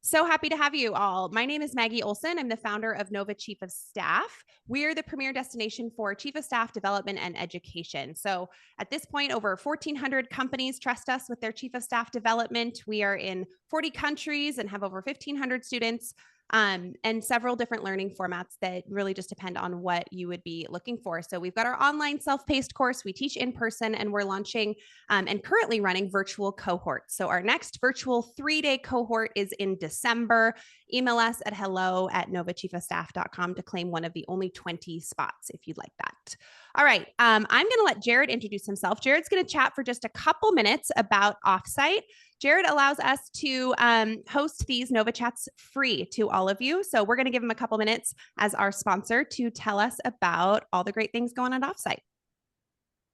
So happy to have you all. My name is Maggie Olson. I'm the founder of �諾Chief of Staff. We're the premier destination for Chief of Staff development and education. So at this point, over 1,400 companies trust us with their Chief of Staff development. We are in 40 countries and have over 1,500 students. And several different learning formats that really just depend on what you would be looking for. So we've got our online self-paced course. We teach in person, and we're launching and currently running virtual cohorts. So our next virtual 3-day cohort is in December. Email us at hello@�новachieofstaff.com to claim one of the only 20 spots if you'd like that. All right. I'm going to let Jared introduce himself. Jared's going to chat for just a couple minutes about Offsite. Jared allows us to host these Nova Chats free to all of you. So we're going to give him a couple minutes as our sponsor to tell us about all the great things going on at Offsite.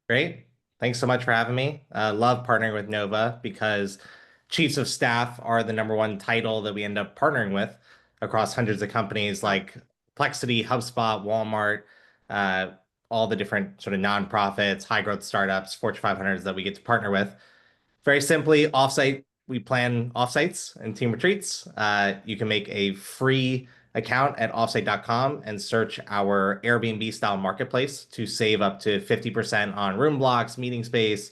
Great. Thanks so much for having me. Love partnering with Nova because Chiefs of Staff are the #1 title that we end up partnering with across hundreds of companies like Plexity, HubSpot, Walmart, all the different sort of nonprofits, high growth startups, Fortune 500s that we get to partner with. Very simply, Offsite, we plan offsites and team retreats. You can make a free account at offsite.com and search our Airbnb style marketplace to save up to 50% on room blocks, meeting space,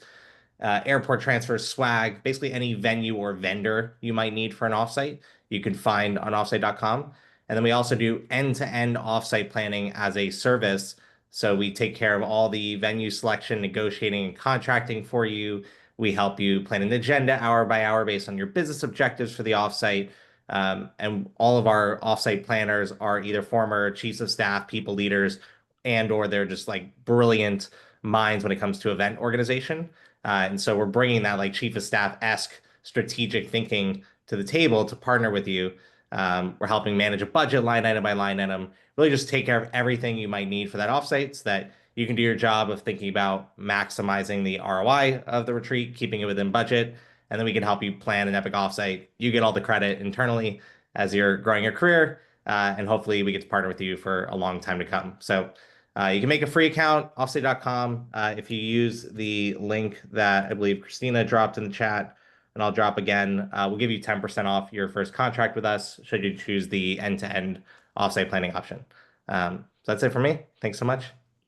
airport transfers, swag, basically any venue or vendor you might need for an offsite, you can find on offsite.com. And then we also do end-to-end offsite planning as a service. So we take care of all the venue selection, negotiating, and contracting for you. We help you plan an agenda hour by hour based on your business objectives for the offsite. And all of our offsite planners are either former chiefs of staff, people leaders, or they're just like brilliant minds when it comes to event organization. And so we're bringing that like chief of staff-esque strategic thinking to the table to partner with you. We're helping manage a budget line item by line item, really just take care of everything you might need for that offsite so that you can do your job of thinking about maximizing the ROI of the retreat, keeping it within budget, and then we can help you plan an epic offsite. You get all the credit internally as you're growing your career, and hopefully we get to partner with you for a long time to come. So you can make a free account, offsite.com. If you use the link that I believe Christina dropped in the chat, and I'll drop again, we'll give you 10% off your first contract with us should you choose the end-to-end offsite planning option. So that's it for me. Thanks so much.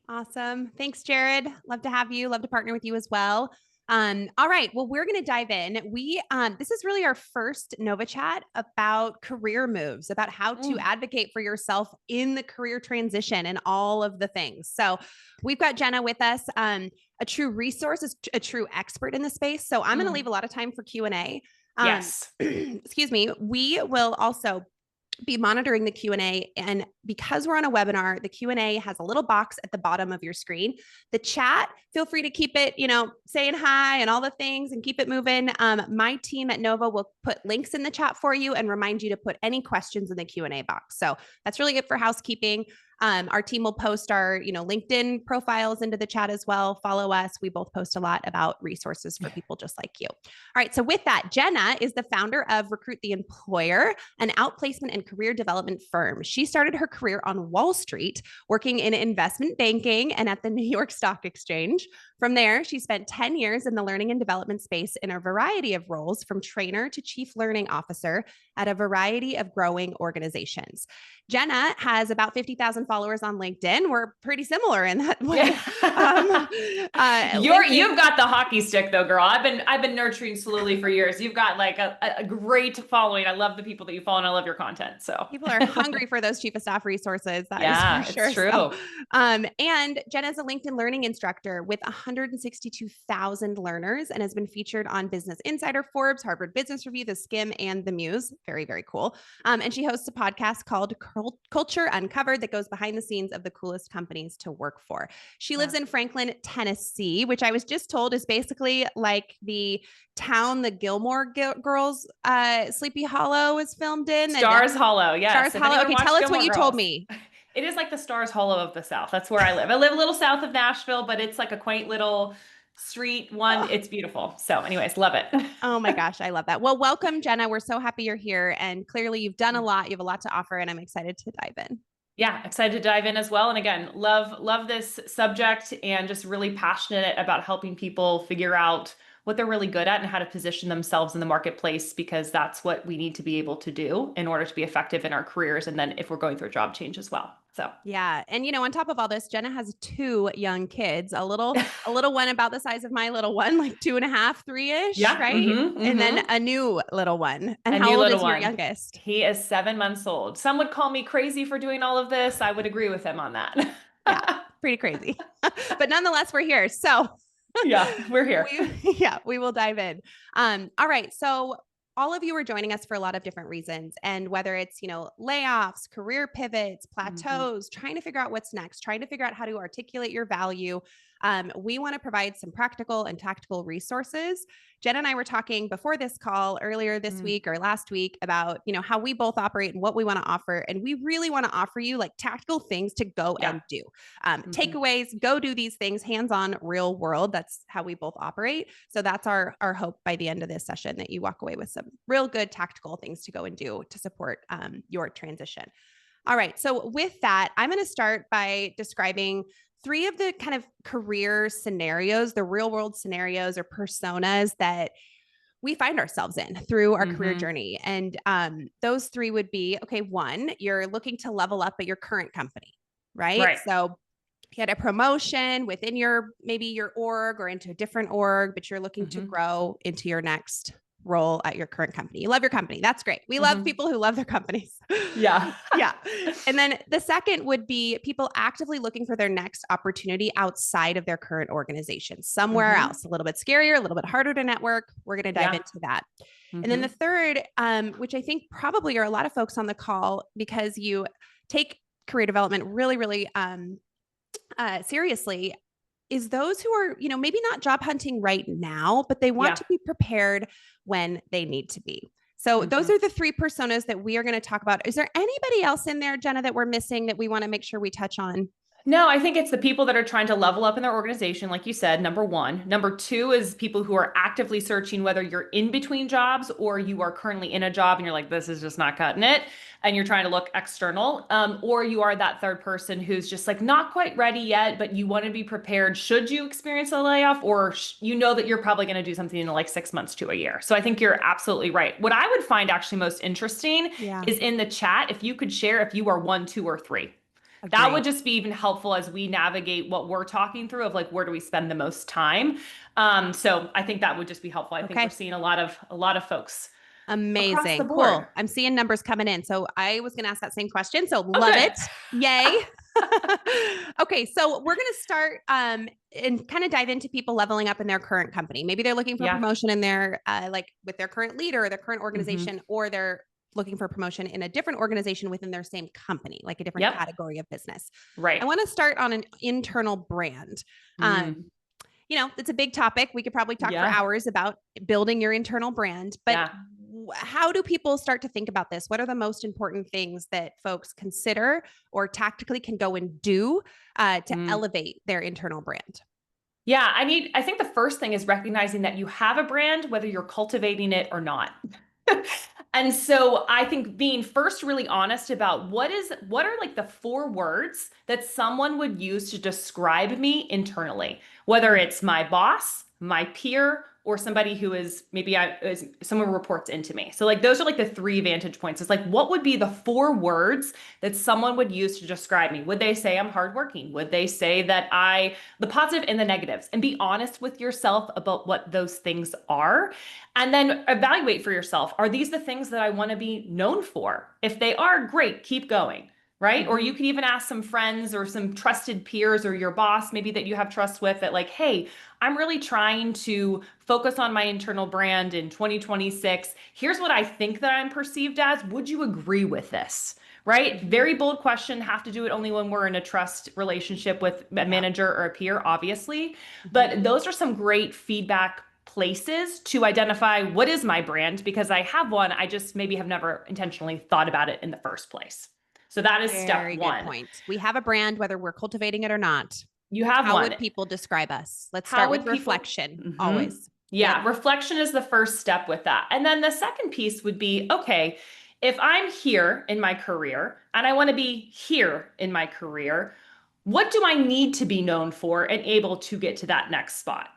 Awesome. Thanks, Jared. Love to have you. Love to partner with you as well. All right. Well, we're going to dive in. This is really our first Nova Chat about career moves, about how to advocate for yourself in the career transition and all of the things. So we've got Jena with us, a true resource, a true expert in the space. So I'm going to leave a lot of time for Q&A. Yes. Excuse me. We will also be monitoring the Q&A. And because we're on a webinar, the Q&A has a little box at the bottom of your screen. The chat, feel free to keep it, saying hi and all the things and keep it moving. My team at Nova will put links in the chat for you and remind you to put any questions in the Q&A box. So that's really it for housekeeping. Our team will post our, LinkedIn profiles into the chat as well. Follow us. We both post a lot about resources for people just like you. All right. So with that, Jena is the founder of Recruit the Employer, an outplacement and career development firm. She started her career on Wall Street, working in investment banking and at the New York Stock Exchange. From there, she spent 10 years in the learning and development space in a variety of roles, from trainer to chief learning officer at a variety of growing organizations. Jena has about 50,000 followers on LinkedIn. We're pretty similar in that way. You've got the hockey stick though, girl. I've been nurturing slowly for years. You've got like a great following. I love the people that you follow and I love your content. So people are hungry for those chief of staff resources. That is for sure. It's true. So, and Jena is a LinkedIn learning instructor with 162,000 learners and has been featured on Business Insider, Forbes, Harvard Business Review, The Skimm, and The Muse. Very, very cool. And she hosts a podcast called Culture Uncovered that goes behind the scenes of the coolest companies to work for. She lives in Franklin, Tennessee, which I was just told is basically like the town the Gilmore Girls Sleepy Hollow is filmed in. Stars Hollow, yes. Stars Hollow. Okay, tell us what you told me. It is like the Stars Hollow of the South. That's where I live. I live a little south of Nashville, but it's like a quaint little street one. It's beautiful. So anyways, love it. Oh my gosh, I love that. Well, welcome, Jena. We're so happy you're here. And clearly you've done a lot. You have a lot to offer, and I'm excited to dive in. Yeah, excited to dive in as well. And again, love this subject and just really passionate about helping people figure out what they're really good at and how to position themselves in the marketplace, because that's what we need to be able to do in order to be effective in our careers. And then if we're going through a job change as well. So yeah. And on top of all this, Jena has 2 young kids, a little one about the size of my little one, like 2.5, 3-ish, yeah, right? And then a new little one. And how old is your youngest? He is 7 months old. Some would call me crazy for doing all of this. I would agree with him on that. Yeah, pretty crazy. But nonetheless, we're here. So yeah, we're here. We will dive in. All right. So all of you are joining us for a lot of different reasons. And whether it's, layoffs, career pivots, plateaus, trying to figure out what's next, trying to figure out how to articulate your value. We want to provide some practical and tactical resources. Jena and I were talking before this call earlier this week or last week about, how we both operate and what we want to offer. And we really want to offer you like tactical things to go and do. Takeaways, go do these things, hands-on, real world. That's how we both operate. So that's our hope by the end of this session, that you walk away with some real good tactical things to go and do to support your transition. All right. So with that, I'm going to start by describing 3 of the kind of career scenarios, the real world scenarios or personas that we find ourselves in through our career journey. And those 3 would be, okay, 1, you're looking to level up at your current company, right? So you had a promotion within maybe your org or into a different org, but you're looking to grow into your next role at your current company. You love your company. That's great. We love people who love their companies. Yeah. Yeah. And then the second would be people actively looking for their next opportunity outside of their current organization, somewhere else, a little bit scarier, a little bit harder to network. We're going to dive into that. And then the third, which I think probably are a lot of folks on the call because you take career development really, really seriously, is those who are, maybe not job hunting right now, but they want to be prepared when they need to be. So those are the 3 personas that we are going to talk about. Is there anybody else in there, Jena, that we're missing that we want to make sure we touch on? No, I think it's the people that are trying to level up in their organization, like you said, number 1. Number 2 is people who are actively searching, whether you're in between jobs or you are currently in a job and you're like, this is just not cutting it, and you're trying to look external, or you are that third person who's just like not quite ready yet, but you want to be prepared should you experience a layoff, or that you're probably going to do something in like 6 months to a year. So I think you're absolutely right. What I would find actually most interesting is in the chat, if you could share if you are 1, 2, or 3. Agreed. That would just be even helpful as we navigate what we're talking through of like, where do we spend the most time? So I think that would just be helpful. I think we're seeing a lot of folks. Amazing. Cool. I'm seeing numbers coming in. So I was going to ask that same question. So love it. Yay. Okay. So we're going to start and kind of dive into people leveling up in their current company. Maybe they're looking for promotion in their, like with their current leader or their current organization, or they're looking for promotion in a different organization within their same company, like a different category of business. Right. I want to start on an internal brand. It's a big topic. We could probably talk for hours about building your internal brand, but how do people start to think about this? What are the most important things that folks consider or tactically can go and do to elevate their internal brand? Yeah, I think the first thing is recognizing that you have a brand, whether you're cultivating it or not. And so I think being first really honest about what are like the 4 words that someone would use to describe me internally, whether it's my boss, my peer, or somebody who is someone who reports into me. So like, those are like the 3 vantage points. It's like, what would be the 4 words that someone would use to describe me? Would they say I'm hardworking? Would they say that the positive and the negatives? And be honest with yourself about what those things are. And then evaluate for yourself, are these the things that I want to be known for? If they are, great, keep going. Right? Or you can even ask some friends or some trusted peers or your boss, maybe that you have trust with, that like, hey, I'm really trying to focus on my internal brand in 2026. Here's what I think that I'm perceived as. Would you agree with this? Right? Very bold question. Have to do it only when we're in a trust relationship with a manager or a peer, obviously. But those are some great feedback places to identify what is my brand, because I have one. I just maybe have never intentionally thought about it in the first place. So that is step 1. Good point. We have a brand, whether we're cultivating it or not. You have How one. would people describe us? Let's start with reflection, always. Yeah, reflection is the first step with that. And then the second piece would be, okay, if I'm here in my career and I want to be here in my career, what do I need to be known for and able to get to that next spot?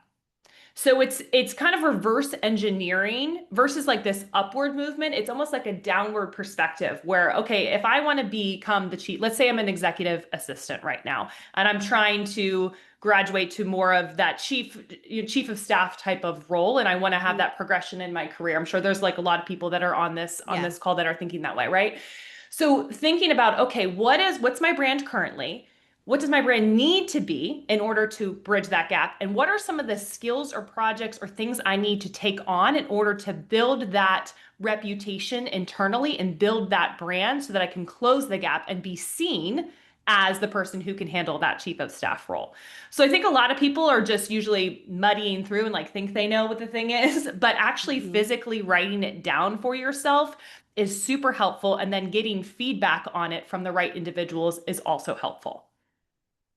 So it's kind of reverse engineering versus like this upward movement. It's almost like a downward perspective where, okay, if I want to become the chief, let's say I'm an executive assistant right now, and I'm trying to graduate to more of that chief of staff type of role, and I want to have that progression in my career. I'm sure there's like a lot of people that are on this call that are thinking that way, right? So thinking about, okay, what's my brand currently? What does my brand need to be in order to bridge that gap? And what are some of the skills or projects or things I need to take on in order to build that reputation internally and build that brand so that I can close the gap and be seen as the person who can handle that chief of staff role. So I think a lot of people are just usually muddying through and like think they know what the thing is, but actually physically writing it down for yourself is super helpful. And then getting feedback on it from the right individuals is also helpful.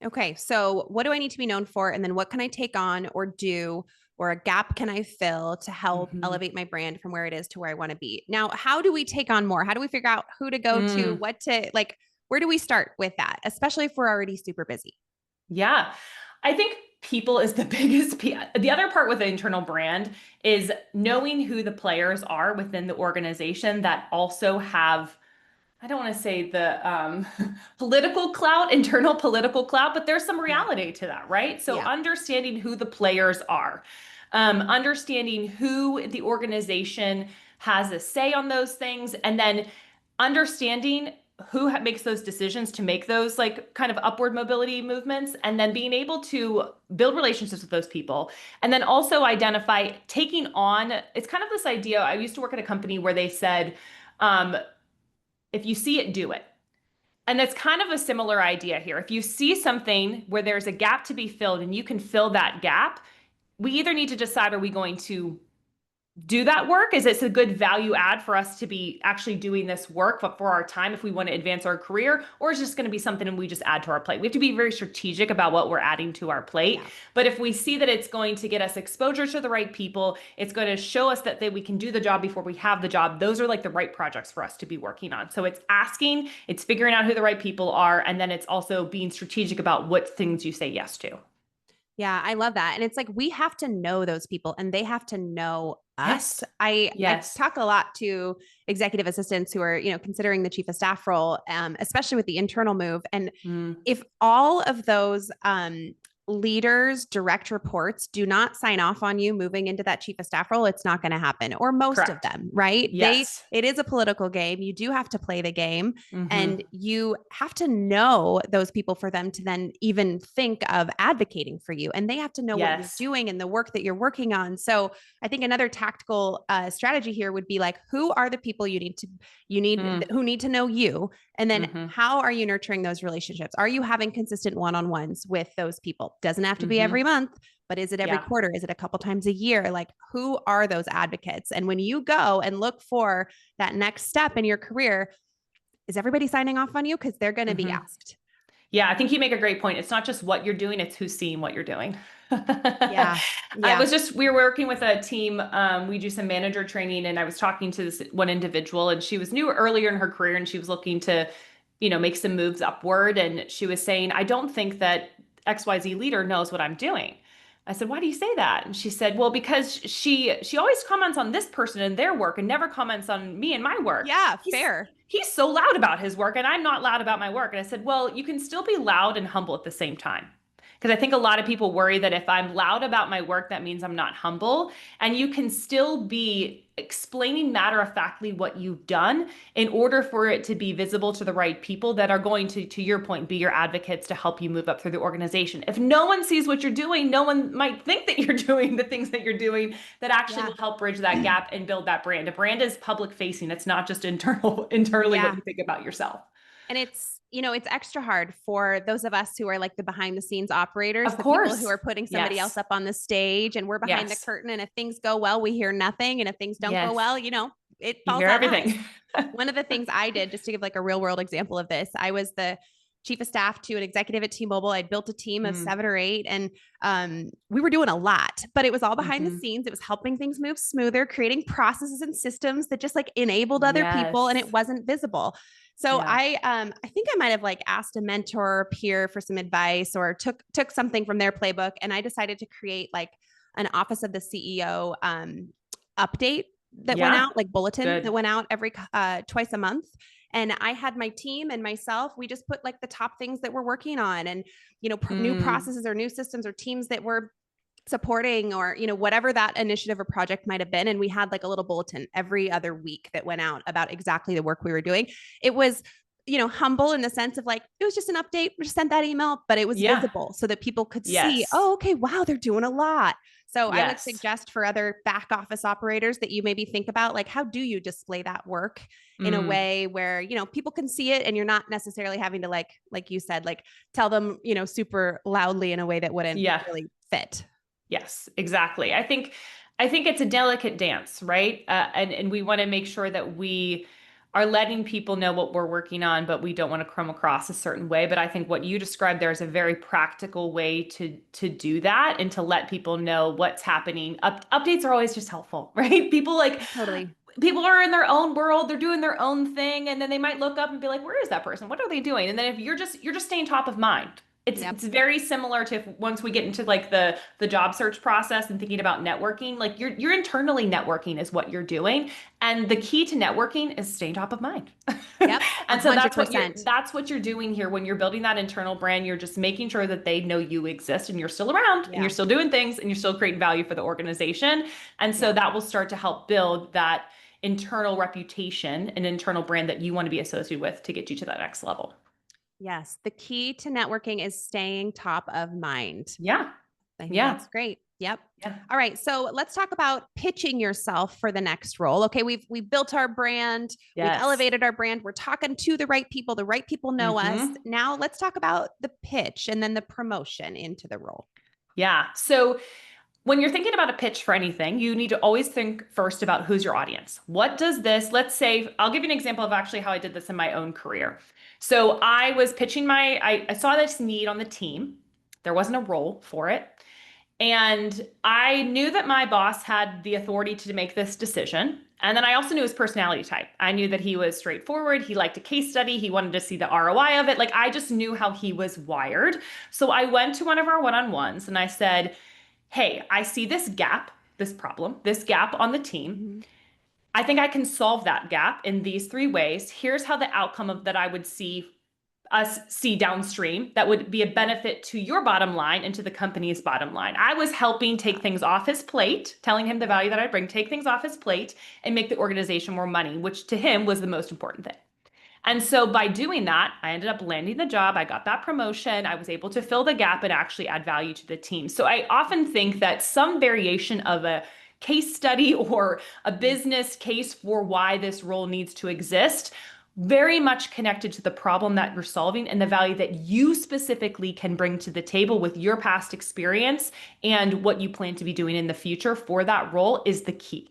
Okay, so what do I need to be known for? And then what can I take on or do, or a gap can I fill to help elevate my brand from where it is to where I want to be? Now, how do we take on more? How do we figure out who to go to, what to like, where do we start with that, especially if we're already super busy? Yeah, I think people is the biggest. The other part with the internal brand is knowing who the players are within the organization that also have, I don't want to say the political clout, internal political clout, but there's some reality to that, right? So understanding who the players are, understanding who the organization has a say on those things, and then understanding who makes those decisions to make those like kind of upward mobility movements, and then being able to build relationships with those people. And then also identify taking on, it's kind of this idea. I used to work at a company where they said, if you see it, do it. And that's kind of a similar idea here. If you see something where there's a gap to be filled and you can fill that gap, we either need to decide, are we going to do that work? Is it a good value add for us to be actually doing this work for our time if we want to advance our career, or is it just going to be something we just add to our plate? We have to be very strategic about what we're adding to our plate. But if we see that it's going to get us exposure to the right people, it's going to show us that we can do the job before we have the job, those are like the right projects for us to be working on. So it's asking, it's figuring out who the right people are, and then it's also being strategic about what things you say yes to. Yeah, I love that. And it's like, we have to know those people and they have to know us. I talk a lot to executive assistants who are, considering the chief of staff role, especially with the internal move. And if all of those, leaders, direct reports do not sign off on you moving into that chief of staff role, it's not going to happen, or most of them, right? Yes. It is a political game. You do have to play the game, and you have to know those people for them to then even think of advocating for you. And they have to know what you're doing and the work that you're working on. So I think another tactical strategy here would be like, who are the people who need to know you? And then how are you nurturing those relationships? Are you having consistent one-on-ones with those people? Doesn't have to be every month, but is it every quarter? Is it a couple times a year? Like, who are those advocates? And when you go and look for that next step in your career, is everybody signing off on you? Because they're going to be asked. Yeah, I think you make a great point. It's not just what you're doing, it's who's seeing what you're doing. Yeah. We were working with a team. We do some manager training, and I was talking to this one individual, and she was new earlier in her career, and she was looking to, make some moves upward. And she was saying, I don't think that XYZ leader knows what I'm doing. I said, why do you say that? And she said, well, because she always comments on this person and their work and never comments on me and my work. Yeah, fair. He's so loud about his work and I'm not loud about my work. And I said, well, you can still be loud and humble at the same time. Because I think a lot of people worry that if I'm loud about my work, that means I'm not humble. And you can still be explaining matter-of-factly what you've done in order for it to be visible to the right people that are going to your point, be your advocates to help you move up through the organization. If no one sees what you're doing, no one might think that you're doing the things that you're doing that actually will help bridge that gap and build that brand. A brand is public facing. It's not just internally what you think about yourself. And it's extra hard for those of us who are like the behind the scenes operators, of course, people who are putting somebody else up on the stage, and we're behind the curtain. And if things go well, we hear nothing. And if things don't go well, it falls on everything. One of the things I did, just to give like a real world example of this, I was the chief of staff to an executive at T-Mobile. I'd built a team of 7 or 8, and we were doing a lot, but it was all behind the scenes. It was helping things move smoother, creating processes and systems that just like enabled other people, and it wasn't visible. So I think I might have like asked a mentor or peer for some advice, or took something from their playbook. And I decided to create like an Office of the CEO update that went out, like bulletin that went out every twice a month. And I had my team and myself, we just put like the top things that we're working on and, you know, new processes or new systems or teams that we're supporting or, you know, whatever that initiative or project might have been. And we had like a little bulletin every other week that went out about exactly the work we were doing. It was, you know, humble in the sense of like, it was just an update, we just sent that email, but it was visible so that people could see, oh, okay, wow, they're doing a lot. So I would suggest for other back office operators that you maybe think about, like, how do you display that work in a way where, you know, people can see it and you're not necessarily having to like you said, like tell them, you know, super loudly in a way that wouldn't really fit. Yes, exactly. I think it's a delicate dance, right? And we want to make sure that we are letting people know what we're working on, but we don't want to come across a certain way. But I think what you described there is a very practical way to do that and to let people know what's happening. Updates are always just helpful, right? People people are in their own world, they're doing their own thing, and then they might look up and be like, where is that person? What are they doing? And then if you're just staying top of mind. It's very similar to once we get into like the job search process and thinking about networking, like you're internally networking is what you're doing. And the key to networking is staying top of mind. Yep. And so that's what you're doing here when you're building that internal brand. You're just making sure that they know you exist and you're still around and you're still doing things and you're still creating value for the organization. And so that will start to help build that internal reputation and internal brand that you want to be associated with to get you to that next level. Yes. The key to networking is staying top of mind. Yeah. I think that's great. Yep. Yeah. All right. So let's talk about pitching yourself for the next role. Okay. We've built our brand. We've elevated our brand. We're talking to the right people. The right people know us. Now let's talk about the pitch and then the promotion into the role. Yeah. So when you're thinking about a pitch for anything, you need to always think first about who's your audience. What does this, let's say, I'll give you an example of actually how I did this in my own career. So I was pitching I saw this need on the team. There wasn't a role for it. And I knew that my boss had the authority to make this decision. And then I also knew his personality type. I knew that he was straightforward. He liked a case study. He wanted to see the ROI of it. Like I just knew how he was wired. So I went to one of our one-on-ones and I said, hey, I see this gap, this problem, this gap on the team. I think I can solve that gap in these 3 ways. Here's how the outcome of that I would see us see downstream that would be a benefit to your bottom line and to the company's bottom line. I was helping take things off his plate, telling him the value that I bring, take things off his plate and make the organization more money, which to him was the most important thing. And so by doing that, I ended up landing the job. I got that promotion. I was able to fill the gap and actually add value to the team. So I often think that some variation of a case study or a business case for why this role needs to exist, very much connected to the problem that you're solving and the value that you specifically can bring to the table with your past experience and what you plan to be doing in the future for that role is the key.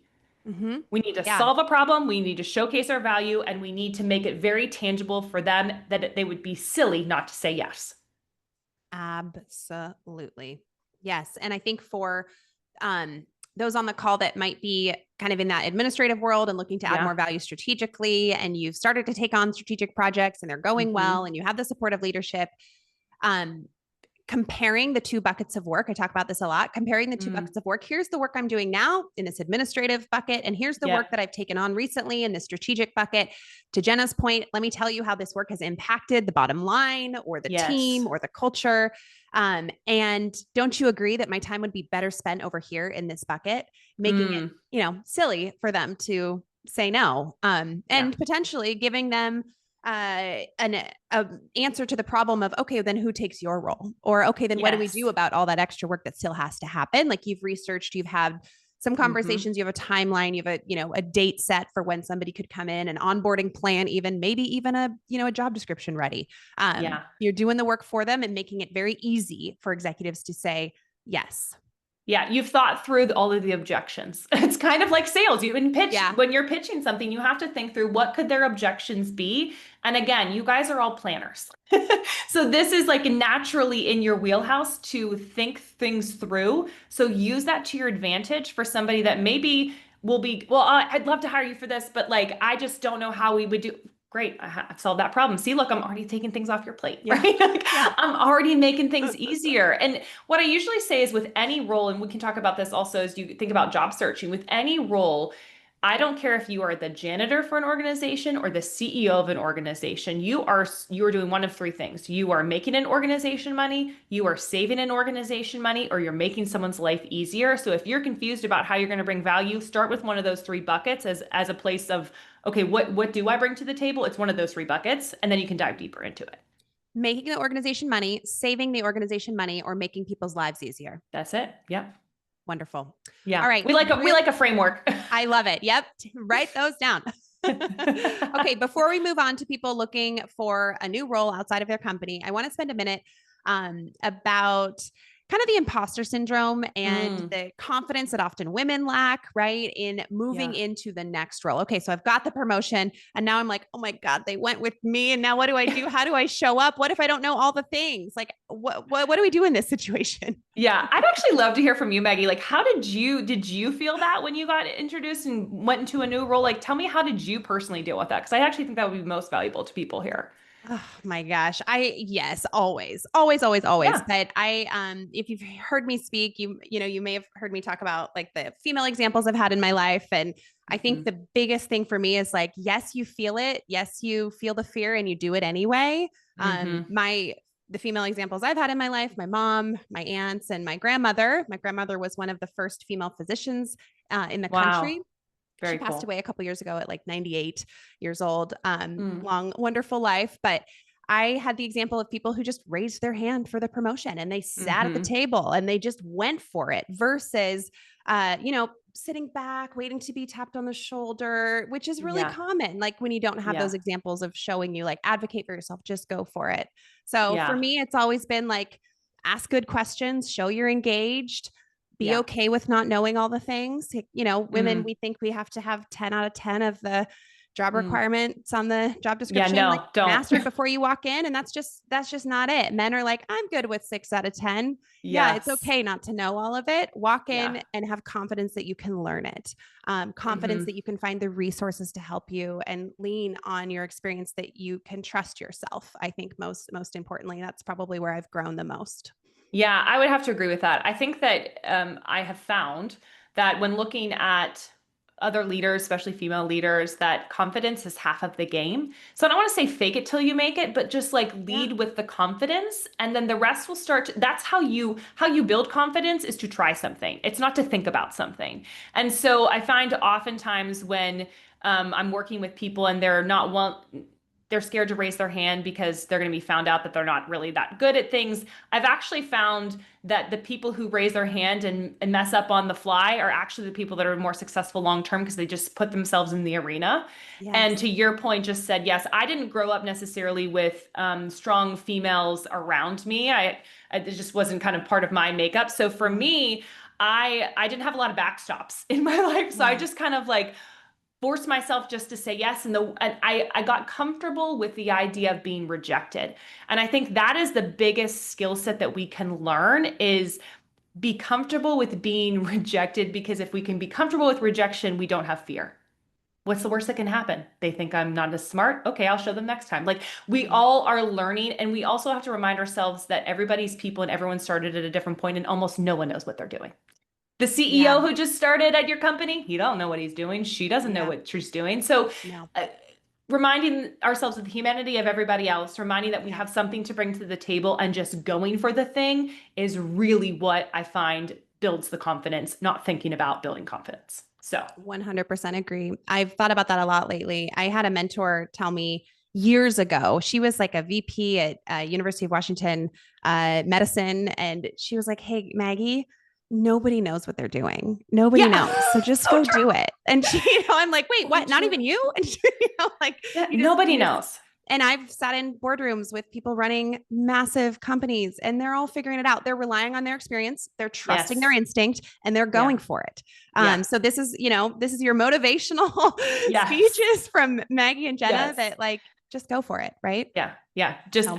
We need to solve a problem. We need to showcase our value and we need to make it very tangible for them that they would be silly not to say yes. Absolutely. Yes. And I think for those on the call that might be kind of in that administrative world and looking to add more value strategically, and you've started to take on strategic projects and they're going well, and you have the support of leadership, comparing the 2 buckets of work. I talk about this a lot, comparing the 2 buckets of work. Here's the work I'm doing now in this administrative bucket. And here's the work that I've taken on recently in the strategic bucket. To Jena's point, let me tell you how this work has impacted the bottom line or the team or the culture. And don't you agree that my time would be better spent over here in this bucket, making it, you know, silly for them to say no, and potentially giving them an answer to the problem of, okay, then who takes your role? Or, okay, then what do we do about all that extra work that still has to happen? Like you've researched, you've had some conversations, you have a timeline, you have a date set for when somebody could come in, an onboarding plan, maybe even a job description ready. You're doing the work for them and making it very easy for executives to say yes. Yeah, you've thought through all of the objections. It's kind of like sales. When you're pitching something, you have to think through what could their objections be. And again, you guys are all planners. So this is like naturally in your wheelhouse to think things through. So use that to your advantage for somebody that maybe will be, well, I'd love to hire you for this, but like, I just don't know how we would do. great. I've solved that problem. See, look, I'm already taking things off your plate, Yeah. right? Like, Yeah. I'm already making things easier. And what I usually say is with any role, and we can talk about this also as you think about job searching, with any role, I don't care if you are the janitor for an organization or the CEO of an organization. You are doing one of three things. You are making an organization money, you are saving an organization money, or you're making someone's life easier. So if you're confused about how you're going to bring value, start with one of those three buckets as a place of, okay, what do I bring to the table? It's one of those three buckets, and then you can dive deeper into it. Making the organization money, saving the organization money, or making people's lives easier. That's it. Yep. Wonderful. Yeah. All right. We like a framework. I love it. Yep. Write those down. Okay. Before we move on to people looking for a new role outside of their company, I want to spend a minute about kind of the imposter syndrome and the confidence that often women lack, right, in moving into the next role. Okay, so I've got the promotion and now I'm like, oh my God, they went with me. And now what do I do? How do I show up? What if I don't know all the things? Like, what do we do in this situation? Yeah, I'd actually love to hear from you, Maggie. Like, how did you feel that when you got introduced and went into a new role? Like, tell me, how did you personally deal with that? Because I actually think that would be most valuable to people here. Oh my gosh. Yes, always. Yeah. But if you've heard me speak, you may have heard me talk about like the female examples I've had in my life. And I think the biggest thing for me is like, yes, you feel it. Yes, you feel the fear and you do it anyway. The female examples I've had in my life, my mom, my aunts, and my grandmother. My grandmother was one of the first female physicians in the country. Very She passed cool. away a couple years ago at like 98 years old. Long, wonderful life. But I had the example of people who just raised their hand for the promotion and they sat at the table and they just went for it versus, sitting back, waiting to be tapped on the shoulder, which is really common. Like when you don't have those examples of showing you like advocate for yourself, just go for it. So for me, it's always been like, ask good questions, show you're engaged, be okay with not knowing all the things. Women, we think we have to have 10 out of 10 of the job requirements on the job description. Yeah, no, like don't. mastered before you walk in. And that's just not it. Men are like, I'm good with 6 out of 10. Yeah, it's okay not to know all of it. Walk in and have confidence that you can learn it. Confidence that you can find the resources to help you and lean on your experience, that you can trust yourself. I think most importantly, that's probably where I've grown the most. Yeah, I would have to agree with that. I think that I have found that when looking at other leaders, especially female leaders, that confidence is half of the game. So I don't want to say fake it till you make it, but just like lead with the confidence, and then the rest will start. That's how you build confidence, is to try something. It's not to think about something. And so I find oftentimes when I'm working with people and they're scared to raise their hand because they're going to be found out that they're not really that good at things. I've actually found that the people who raise their hand and mess up on the fly are actually the people that are more successful long-term, because they just put themselves in the arena. Yes. And to your point, just said, yes, I didn't grow up necessarily with strong females around me. It just wasn't kind of part of my makeup. So for me, I didn't have a lot of backstops in my life. So I just kind of like forced myself just to say yes. And I got comfortable with the idea of being rejected. And I think that is the biggest skill set that we can learn, is be comfortable with being rejected, because if we can be comfortable with rejection, we don't have fear. What's the worst that can happen? They think I'm not as smart. Okay, I'll show them next time. Like, we all are learning, and we also have to remind ourselves that everybody's people and everyone started at a different point, and almost no one knows what they're doing. The CEO who just started at your company, he don't know what he's doing. She doesn't know what she's doing. So reminding ourselves of the humanity of everybody else, reminding that we have something to bring to the table, and just going for the thing is really what I find builds the confidence, not thinking about building confidence. So 100% agree. I've thought about that a lot lately. I had a mentor tell me years ago, she was like a VP at University of Washington medicine. And she was like, hey, Maggie, nobody knows what they're doing. Nobody knows. So just go do it. And I'm like, wait, what? Not even you? And nobody knows. And I've sat in boardrooms with people running massive companies, and they're all figuring it out. They're relying on their experience. They're trusting their instinct, and they're going for it. So this is your motivational speeches from Maggie and Jena that like, just go for it. Right. Yeah. Yeah. Just,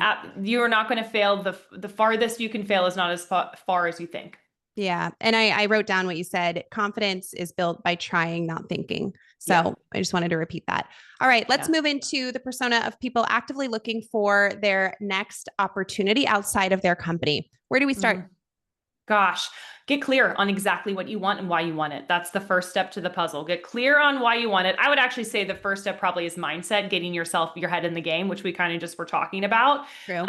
you are not going to fail. The farthest you can fail is not as far as you think. Yeah. And I wrote down what you said. Confidence is built by trying, not thinking. So Yeah. I just wanted to repeat that. All right, let's move into the persona of people actively looking for their next opportunity outside of their company. Where do we start? Gosh, get clear on exactly what you want and why you want it. That's the first step to the puzzle. Get clear on why you want it. I would actually say the first step probably is mindset, getting your head in the game, which we kind of just were talking about. True.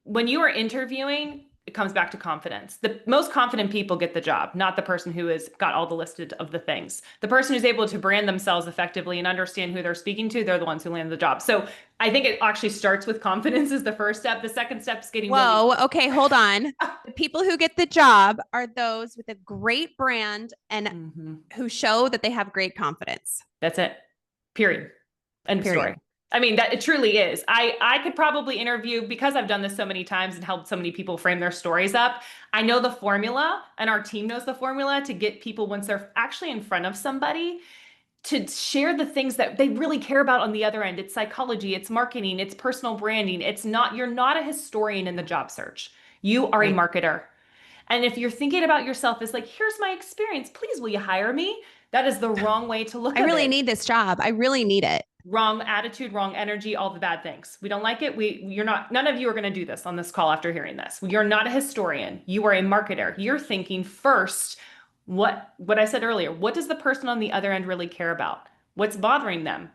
When you are interviewing, it comes back to confidence. The most confident people get the job, not the person who has got all the listed of the things. The person who's able to brand themselves effectively and understand who they're speaking to, they're the ones who land the job. So I think it actually starts with confidence is the first step. The second step is getting okay, hold on. The people who get the job are those with a great brand and who show that they have great confidence. That's it. Period. End of story. I mean, that it truly is. I could probably interview, because I've done this so many times and helped so many people frame their stories up. I know the formula, and our team knows the formula to get people, once they're actually in front of somebody, to share the things that they really care about on the other end. It's psychology, it's marketing, it's personal branding. You're not a historian in the job search. You are a marketer. And if you're thinking about yourself as like, here's my experience, please, will you hire me? That is the wrong way to look at it. I really need this job. I really need it. Wrong attitude, wrong energy, all the bad things. We don't like it. None of you are going to do this on this call after hearing this. You're not a historian. You are a marketer. You're thinking first, what I said earlier, what does the person on the other end really care about? What's bothering them?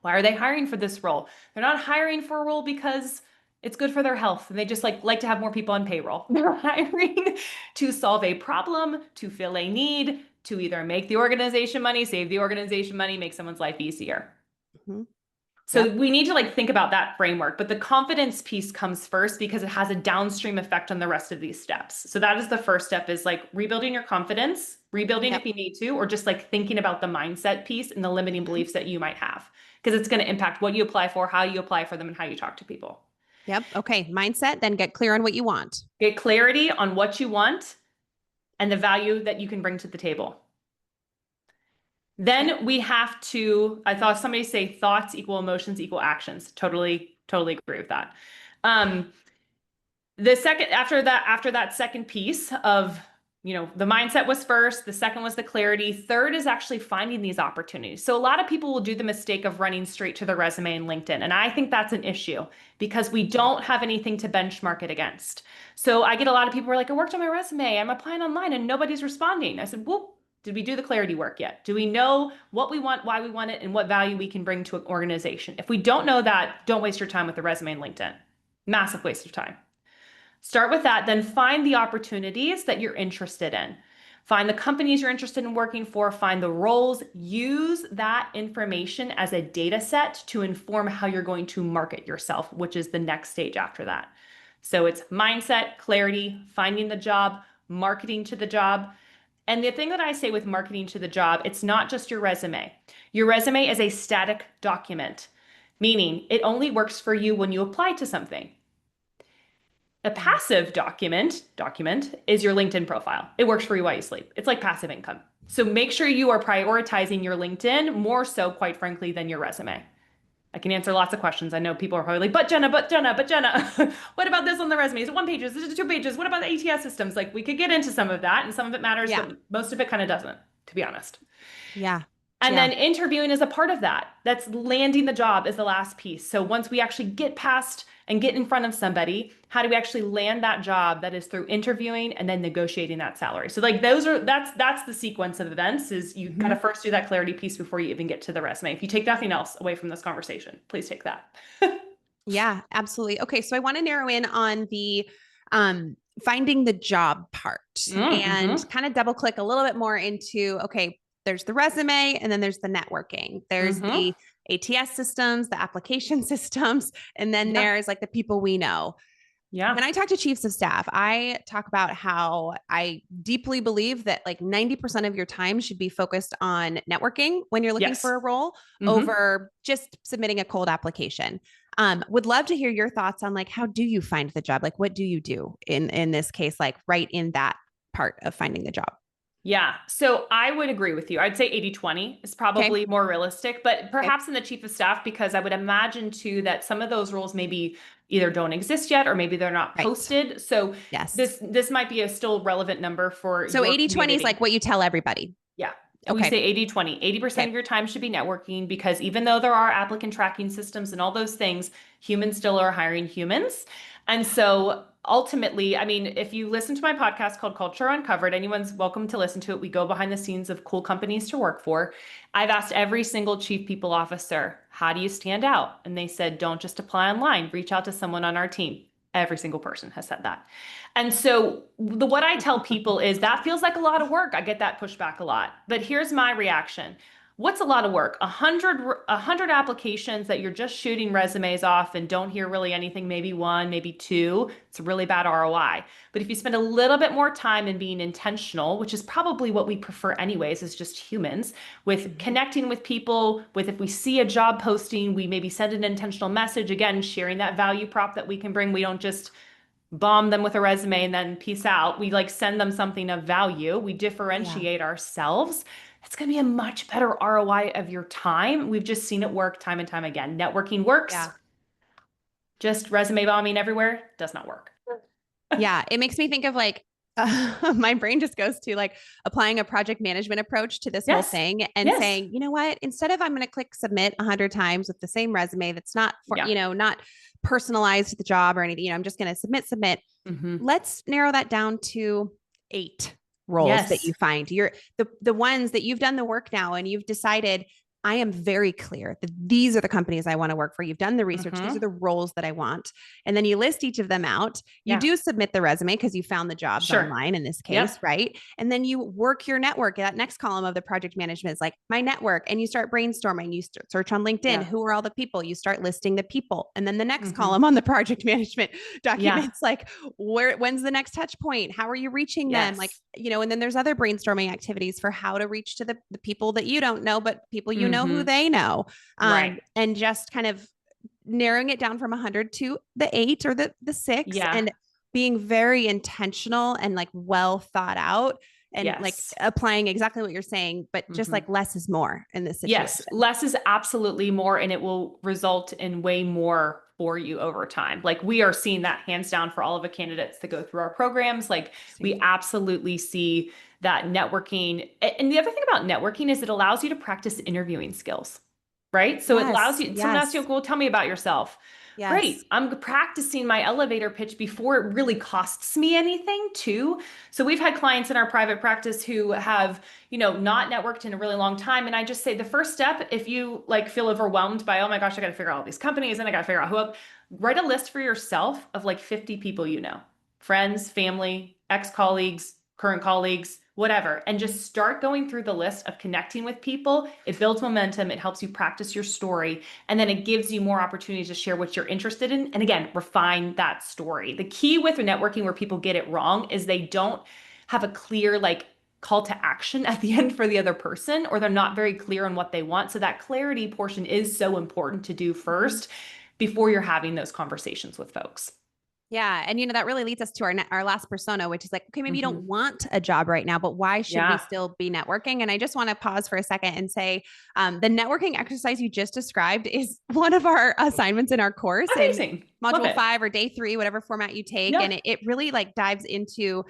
Why are they hiring for this role? They're not hiring for a role because it's good for their health and they just like to have more people on payroll. They're hiring to solve a problem, to fill a need, to either make the organization money, save the organization money, make someone's life easier. So we need to think about that framework, but the confidence piece comes first because it has a downstream effect on the rest of these steps. So that is the first step, is rebuilding your confidence, rebuilding if you need to, or just thinking about the mindset piece and the limiting beliefs that you might have, because it's going to impact what you apply for, how you apply for them, and how you talk to people. Yep. Okay. Mindset, then get clear on what you want. Get clarity on what you want and the value that you can bring to the table. Then we have to, I thought somebody say thoughts equal emotions equal actions. Totally agree with that. After that second piece of, the mindset was first, the second was the clarity. Third is actually finding these opportunities. So a lot of people will do the mistake of running straight to the resume and LinkedIn. And I think that's an issue because we don't have anything to benchmark it against. So I get a lot of people who are like, I worked on my resume, I'm applying online and nobody's responding. I said, well, did we do the clarity work yet? Do we know what we want, why we want it, and what value we can bring to an organization? If we don't know that, don't waste your time with the resume and LinkedIn. Massive waste of time. Start with that, then find the opportunities that you're interested in. Find the companies you're interested in working for, find the roles, use that information as a data set to inform how you're going to market yourself, which is the next stage after that. So it's mindset, clarity, finding the job, marketing to the job. And the thing that I say with marketing to the job, it's not just your resume. Your resume is a static document, meaning it only works for you when you apply to something. A passive document is your LinkedIn profile. It works for you while you sleep. It's like passive income. So make sure you are prioritizing your LinkedIn more so, quite frankly, than your resume. I can answer lots of questions. I know people are probably like, but Jena, what about this on the resume? Is it 1 page? Is it 2 pages? What about the ATS systems? We could get into some of that, and some of it matters, but most of it kind of doesn't, to be honest. Yeah. And then interviewing is a part of that. That's landing the job is the last piece. So once we actually get past and get in front of somebody, how do we actually land that job? That is through interviewing and then negotiating that salary. So that's the sequence of events, is you got to first do that clarity piece before you even get to the resume. If you take nothing else away from this conversation, please take that. Yeah, absolutely. Okay. So I want to narrow in on the finding the job part and kind of double click a little bit more into, okay, there's the resume and then there's the networking. There's the ATS systems, the application systems, and then there's the people we know. Yeah. When I talk to chiefs of staff, I talk about how I deeply believe that 90% of your time should be focused on networking when you're looking for a role over just submitting a cold application. Would love to hear your thoughts on how do you find the job? What do you do in this case, right in that part of finding the job? Yeah. So I would agree with you. I'd say 80-20 is probably more realistic, but perhaps in the chief of staff, because I would imagine too that some of those roles maybe either don't exist yet, or maybe they're not posted. So this might be a still relevant number for. So 80-20 is what you tell everybody. Yeah. We Okay. say 80-20. 80% Okay. of your time should be networking, because even though there are applicant tracking systems and all those things, humans still are hiring humans. And so ultimately, I mean, if you listen to my podcast called Culture Uncovered, anyone's welcome to listen to it. We go behind the scenes of cool companies to work for. I've asked every single chief people officer, how do you stand out? And they said, don't just apply online, reach out to someone on our team. Every single person has said that. And so what I tell people is that feels like a lot of work. I get that pushback a lot, but here's my reaction. What's a lot of work? 100 applications that you're just shooting resumes off and don't hear really anything, maybe one, maybe two. It's a really bad ROI. But if you spend a little bit more time in being intentional, which is probably what we prefer anyways, as just humans, with connecting with people, with if we see a job posting, we maybe send an intentional message, again, sharing that value prop that we can bring. We don't just bomb them with a resume and then peace out. We like send them something of value. We differentiate ourselves. It's going to be a much better ROI of your time. We've just seen it work time and time again. Networking works. Yeah. Just resume bombing everywhere does not work. Yeah. It makes me think of like, my brain just goes to like applying a project management approach to this whole thing and saying, you know what, instead of I'm going to click submit 100 times with the same resume that's not for, not personalized to the job or anything, I'm just going to submit. Let's narrow that down to 8 roles that you find. You're the ones that you've done the work now and you've decided, I am very clear that these are the companies I want to work for. You've done the research. These are the roles that I want. And then you list each of them out. You do submit the resume because you found the jobs online in this case, right? And then you work your network. That next column of the project management is like my network. And you start brainstorming. You search on LinkedIn. Who are all the people? You start listing the people. And then the next column on the project management documents, like when's the next touch point? How are you reaching them? Like, and then there's other brainstorming activities for how to reach to the people that you don't know, but people you know who they know. And just kind of narrowing it down from 100 to the 8 or the 6 and being very intentional and like well thought out and like applying exactly what you're saying, but just like less is more in this situation. Yes, less is absolutely more, and it will result in way more for you over time. Like we are seeing that hands down for all of the candidates that go through our programs. Like we absolutely see that networking. And the other thing about networking is it allows you to practice interviewing skills, right? So it allows you, someone asks you, well, tell me about yourself. Great. I'm practicing my elevator pitch before it really costs me anything too. So we've had clients in our private practice who have, not networked in a really long time. And I just say the first step, if you like feel overwhelmed by, oh my gosh, I got to figure out all these companies and I got to figure out who, write a list for yourself of like 50 people, friends, family, ex-colleagues, current colleagues, whatever, and just start going through the list of connecting with people. It builds momentum. It helps you practice your story. And then it gives you more opportunities to share what you're interested in. And again, refine that story. The key with networking where people get it wrong is they don't have a clear call to action at the end for the other person, or they're not very clear on what they want. So that clarity portion is so important to do first before you're having those conversations with folks. Yeah. And, that really leads us to our last persona, which is like, okay, maybe you don't want a job right now, but why should we still be networking? And I just want to pause for a second and say, the networking exercise you just described is one of our assignments in our course. Amazing. Module 5 or day 3, whatever format you take. And it really dives into,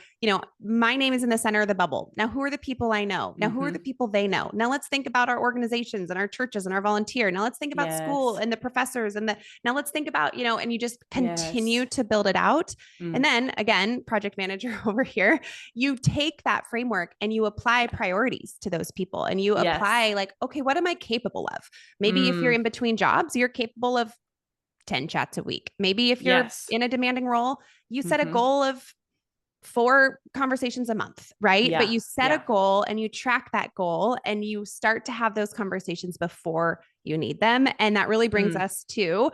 my name is in the center of the bubble. Now, who are the people I know? Now, who are the people they know? Now let's think about our organizations and our churches and our volunteer. Now let's think about school and the professors now let's think about, and you just continue to build it out. And then again, project manager over here, you take that framework and you apply priorities to those people and you apply okay, what am I capable of? Maybe if you're in between jobs, you're capable of 10 chats a week. Maybe if you're in a demanding role, you set a goal of 4 conversations a month, right? But you set a goal and you track that goal and you start to have those conversations before you need them. And that really brings us to,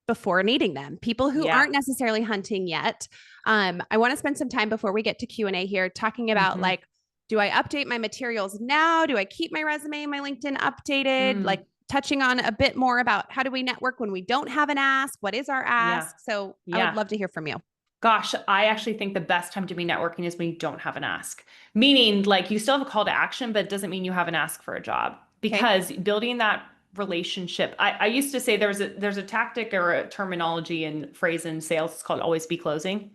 before needing them, people who aren't necessarily hunting yet. I want to spend some time before we get to Q&A here talking about do I update my materials now? Do I keep my resume and my LinkedIn updated? Touching on a bit more about how do we network when we don't have an ask? What is our ask? So I would love to hear from you. Gosh, I actually think the best time to be networking is when you don't have an ask. Meaning you still have a call to action, but it doesn't mean you have an ask for a job. Because building that relationship, I used to say there's a tactic or a terminology and phrase in sales, it's called always be closing.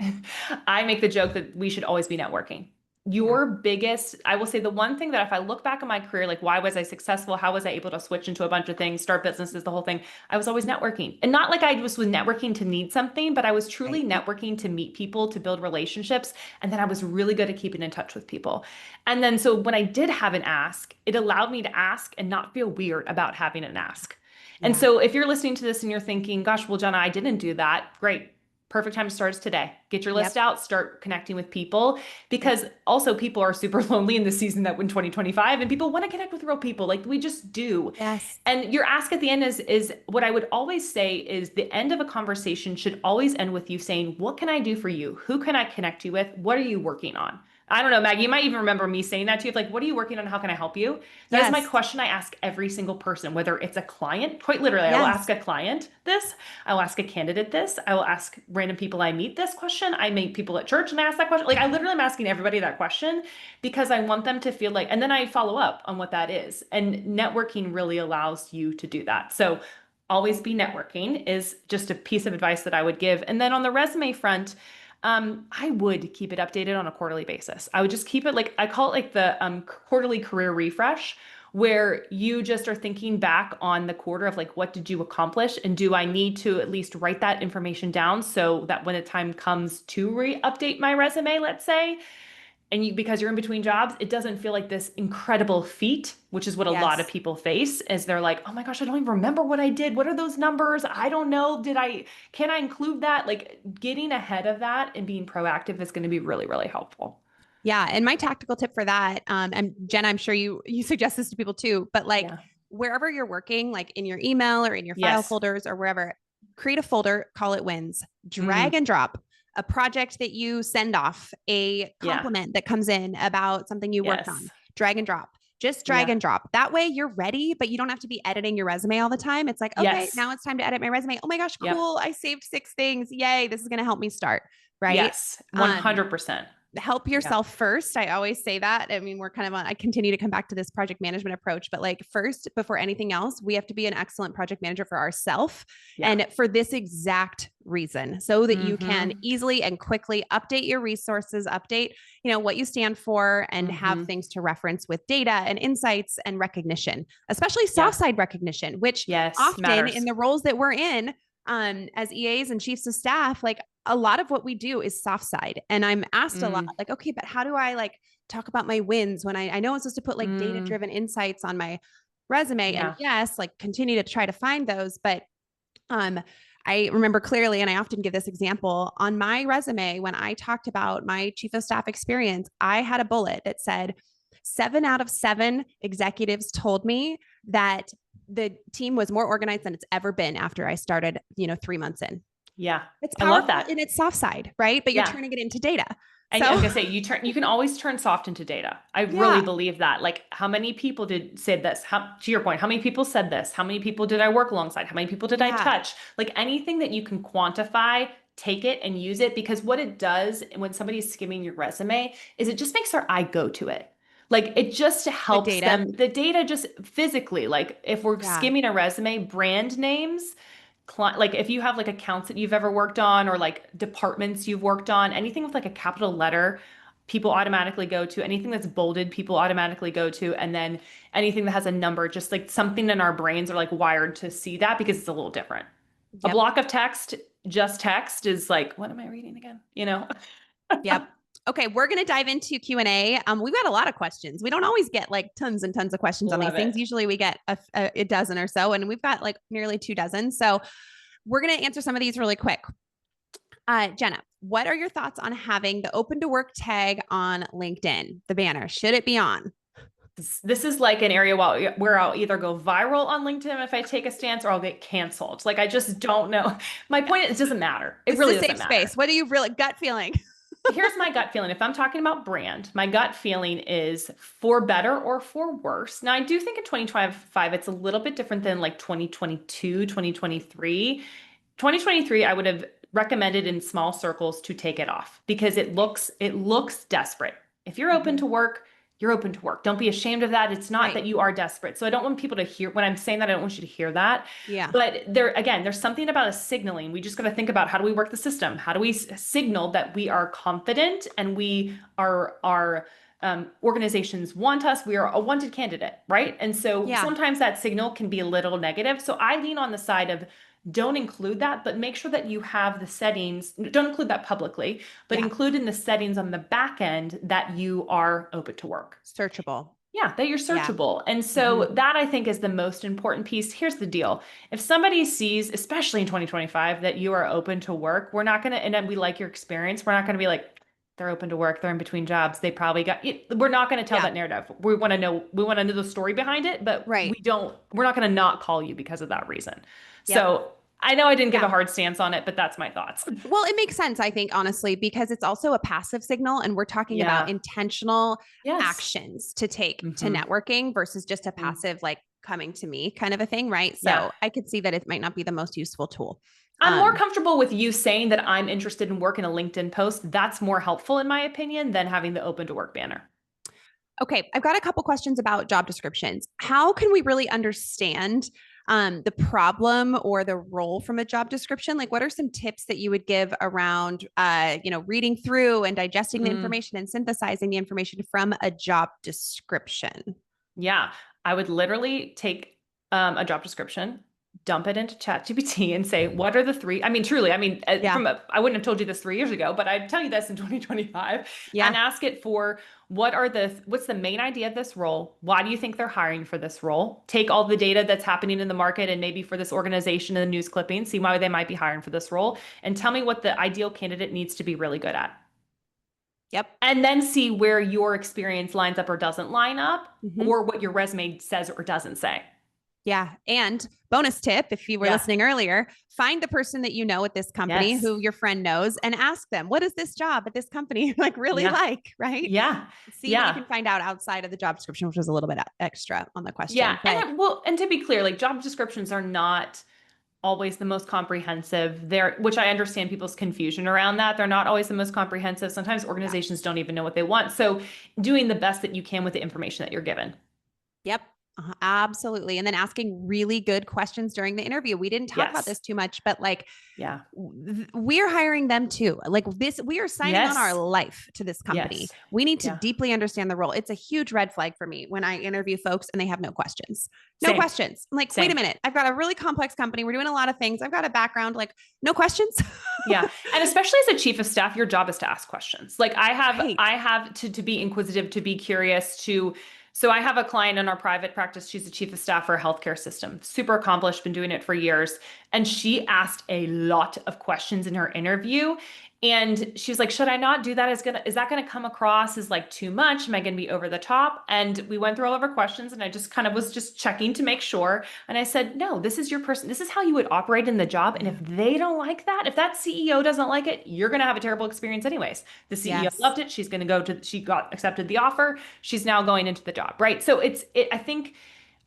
I make the joke that we should always be networking. your biggest, I will say the one thing that if I look back on my career, like why was I successful? How was I able to switch into a bunch of things, start businesses, the whole thing? I was always networking, and not like I just was networking to need something, but I was truly networking to meet people, to build relationships. And then I was really good at keeping in touch with people. And then, so when I did have an ask, it allowed me to ask and not feel weird about having an ask. And so if you're listening to this and you're thinking, gosh, well, Jena, I didn't do that. Great. Perfect time to start is today. Get your list out, start connecting with people, because also people are super lonely in the season that in 2025, and people want to connect with real people. Like we just do. Yes. And your ask at the end is what I would always say is the end of a conversation should always end with you saying, what can I do for you? Who can I connect you with? What are you working on? I don't know, Maggie, you might even remember me saying that to you. Like, what are you working on? How can I help you? That is my question I ask every single person, whether it's a client, quite literally, I will ask a client this, I will ask a candidate this, I will ask random people I meet this question. I meet people at church and I ask that question. Like I literally am asking everybody that question because I want them to feel like, and then I follow up on what that is. And networking really allows you to do that. So always be networking is just a piece of advice that I would give. And then on the resume front, I would keep it updated on a quarterly basis. I would just keep it like, I call it like the quarterly career refresh, where you just are thinking back on the quarter of like, what did you accomplish? And do I need to at least write that information down so that when the time comes to re-update my resume, let's say, and you, because you're in between jobs, it doesn't feel like this incredible feat, which is what a lot of people face, is they're like, oh my gosh, I don't even remember what I did. What are those numbers? I don't know. Can I include that? Like getting ahead of that and being proactive is going to be really, really helpful. Yeah. And my tactical tip for that, and Jena, I'm sure you suggest this to people too, but like wherever you're working, like in your email or in your file folders or wherever, create a folder, call it wins, drag and drop a project that you send off, a compliment that comes in about something you worked on, drag and drop, just drag and drop. That way you're ready, but you don't have to be editing your resume all the time. It's like, okay, now it's time to edit my resume. Oh my gosh, cool. I saved 6 things. Yay. This is going to help me start. Right. Yes. 100%. Help yourself first. I always say that. I mean, we're kind of I continue to come back to this project management approach, but like first, before anything else, we have to be an excellent project manager for ourselves and for this exact reason, so that you can easily and quickly update your resources, update, what you stand for, and have things to reference with data and insights and recognition, especially soft side recognition, which often matters in the roles that we're in, as EAs and chiefs of staff, like a lot of what we do is soft side. And I'm asked a lot, like, okay, but how do I like talk about my wins when I know I'm supposed to put like data-driven insights on my resume? And yes, like continue to try to find those. But, I remember clearly, and I often give this example on my resume, when I talked about my chief of staff experience, I had a bullet that said 7 out of 7 executives told me that the team was more organized than it's ever been after I started, 3 months in. Yeah. It's powerful, I love that. And it's soft side, right? But you're turning it into data. And I was gonna say, you can always turn soft into data. I really believe that. Like, how many people said this? To your point, how many people said this? How many people did I work alongside? How many people did I touch? Like anything that you can quantify, take it and use it, because what it does when somebody's skimming your resume is it just makes their eye go to it. Like it just helps them. The data just physically, like if we're skimming a resume, brand names, like if you have like accounts that you've ever worked on, or like departments you've worked on, anything with like a capital letter, people automatically go to. Anything that's bolded, people automatically go to. And then anything that has a number, just like something in our brains are like wired to see that because it's a little different. A block of text, just text, is like, what am I reading again? Yep. Okay, we're going to dive into Q&A. We've got a lot of questions. We don't always get like tons and tons of questions on these things. Usually we get a dozen or so, and we've got like nearly 2 dozen. So we're going to answer some of these really quick. Jena, what are your thoughts on having the open to work tag on LinkedIn, the banner? Should it be on? This is like an area where I'll either go viral on LinkedIn if I take a stance, or I'll get canceled. Like, I just don't know. My point is, it doesn't matter. It really doesn't matter. Space. What do you really gut feeling? Here's my gut feeling. If I'm talking about brand, my gut feeling is for better or for worse. Now, I do think in 2025, it's a little bit different than like 2022, 2023. 2023, I would have recommended in small circles to take it off because it looks desperate. If you're open to work, you're open to work. Don't be ashamed of that. It's not Right. that you are desperate. So I don't want people to hear, when I'm saying that, I don't want you to hear that. Yeah. But again, there's something about a signaling. We just got to think about, how do we work the system? How do we signal that we are confident and we are, organizations want us, we are a wanted candidate, right? And so Yeah. sometimes that signal can be a little negative. So I lean on the side of, don't include that, but make sure that you have the settings. Don't include that publicly, but Yeah. include in the settings on the back end that you are open to work. Searchable. Yeah, that you're Yeah. searchable. And so that, I think, is the most important piece. Here's the deal. If somebody sees, especially in 2025, that you are open to work, we're not going to, and then we like your experience, we're not going to be like, they're open to work, they're in between jobs, they probably got it. We're not going to tell Yeah. that narrative. We want to know the story behind it, but Right. we're not going to not call you because of that reason. Yep. So I know I didn't give Yeah. a hard stance on it, but that's my thoughts. Well, it makes sense, I think, honestly, because it's also a passive signal, and we're talking Yeah. about intentional Yes. actions to take to Mhm. networking versus just a passive, like, coming to me kind of a thing, right? So Yeah. I could see that it might not be the most useful tool. I'm more comfortable with you saying that I'm interested in work in a LinkedIn post. That's more helpful, in my opinion, than having the open to work banner. Okay, I've got a couple questions about job descriptions. How can we really understand the problem or the role from a job description? Like, what are some tips that you would give around, reading through and digesting the information and synthesizing the information from a job description? Yeah, I would literally take a job description, dump it into ChatGPT and say, what are the three? I mean, truly, I mean, I wouldn't have told you this 3 years ago, but I'd tell you this in 2025. Yeah. And ask it for, what's the main idea of this role? Why do you think they're hiring for this role? Take all the data that's happening in the market and maybe for this organization in the news clipping, see why they might be hiring for this role, and tell me what the ideal candidate needs to be really good at. Yep. And then see where your experience lines up or doesn't line up, Mhm. or what your resume says or doesn't say. Yeah. And bonus tip, if you were listening earlier, find the person that you know at this company Yes. who your friend knows and ask them, what is this job at this company like really like, right? Yeah. See what you can find out outside of the job description, which was a little bit extra on the question. Yeah. But And to be clear, like, job descriptions are not always the most comprehensive. Which I understand people's confusion around that. They're not always the most comprehensive. Sometimes organizations don't even know what they want. So doing the best that you can with the information that you're given. Yep. Absolutely. And then asking really good questions during the interview. We didn't talk about this too much, but like, we're hiring them too. Like we are signing on our life to this company. We need to deeply understand the role. It's a huge red flag for me when I interview folks and they have no questions. No questions. I'm like, wait a minute. I've got a really complex company. We're doing a lot of things. I've got a background, like no questions. Yeah. And especially as a chief of staff, your job is to ask questions. Like I have to be inquisitive, to be curious, so I have a client in our private practice. She's the chief of staff for a healthcare system, super accomplished, been doing it for years. And she asked a lot of questions in her interview. And she was like, should I not do that? Is that going to come across as like too much? Am I going to be over the top? And we went through all of her questions and I just kind of was just checking to make sure. And I said, no, this is your person. This is how you would operate in the job. And if they don't like that, if that CEO doesn't like it, you're going to have a terrible experience anyways. The CEO loved it. She's going to she got accepted the offer. She's now going into the job, right? So I think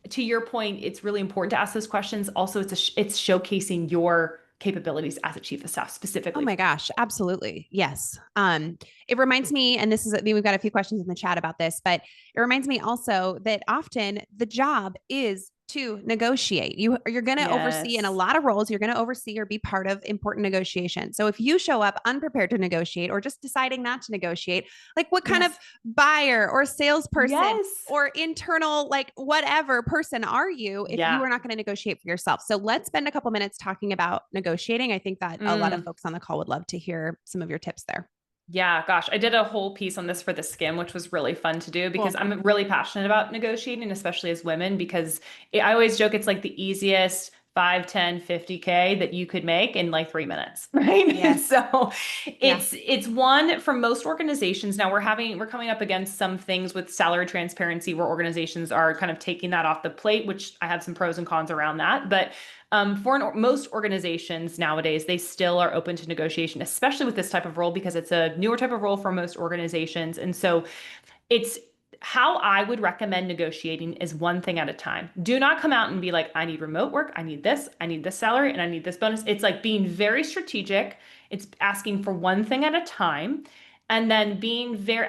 to your point, it's really important to ask those questions. Also, it's showcasing your capabilities as a chief of staff specifically. Oh my gosh. Absolutely. Yes. It reminds me, and we've got a few questions in the chat about this, but it reminds me also that often the job is to negotiate. You're going to oversee in a lot of roles, you're going to oversee or be part of important negotiations. So if you show up unprepared to negotiate or just deciding not to negotiate, like what kind of buyer or salesperson or internal, like whatever person are you if you are not going to negotiate for yourself? So let's spend a couple minutes talking about negotiating. I think that a lot of folks on the call would love to hear some of your tips there. Yeah, gosh, I did a whole piece on this for the Skimm, which was really fun to do because I'm really passionate about negotiating, especially as women, because I always joke it's like the easiest 5, 10, 50K that you could make in like 3 minutes, right? Yes. So it's one for most organizations. Now we're coming up against some things with salary transparency where organizations are kind of taking that off the plate, which I have some pros and cons around that. But most organizations nowadays, they still are open to negotiation, especially with this type of role, because it's a newer type of role for most organizations. And so it's how I would recommend negotiating is one thing at a time. Do not come out and be like, I need remote work. I need this salary, and I need this bonus. It's like being very strategic. It's asking for one thing at a time. And then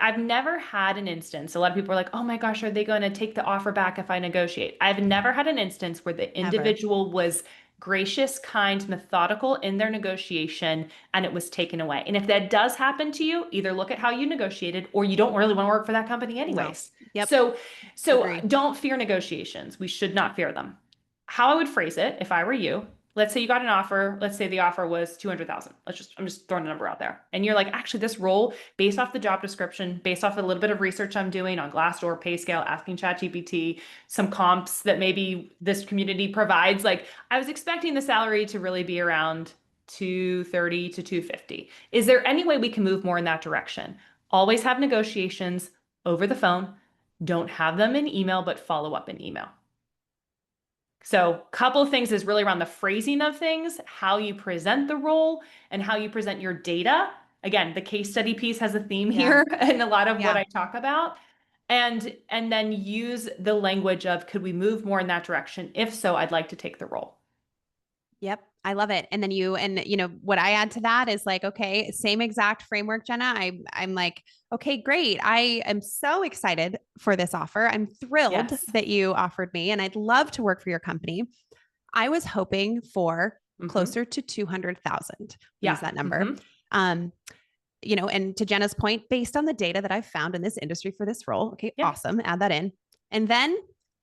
I've never had an instance. A lot of people are like, oh my gosh, are they going to take the offer back if I negotiate? I've never had an instance where the individual was gracious, kind, methodical in their negotiation, and it was taken away. And if that does happen to you, either look at how you negotiated, or you don't really want to work for that company anyways. No. Yep. So Agreed. don't fear negotiations. We should not fear them. How I would phrase it, if I were you, let's say you got an offer. Let's say the offer was 200,000. I'm just throwing a number out there. And you're like, actually, this role, based off the job description, based off a little bit of research I'm doing on Glassdoor, PayScale, asking ChatGPT, some comps that maybe this community provides, like I was expecting the salary to really be around 230 to 250. Is there any way we can move more in that direction? Always have negotiations over the phone. Don't have them in email, but follow up in email. So a couple of things is really around the phrasing of things, how you present the role, and how you present your data. Again, the case study piece has a theme here and a lot of what I talk about. And then use the language of, could we move more in that direction? If so, I'd like to take the role. Yep. I love it. And then what I add to that is like, okay, same exact framework, Jena. I'm like, okay, great. I am so excited for this offer. I'm thrilled that you offered me, and I'd love to work for your company. I was hoping for closer to 200,000. Use that number. And to Jena's point, based on the data that I've found in this industry for this role. Okay. Awesome. Add that in. And then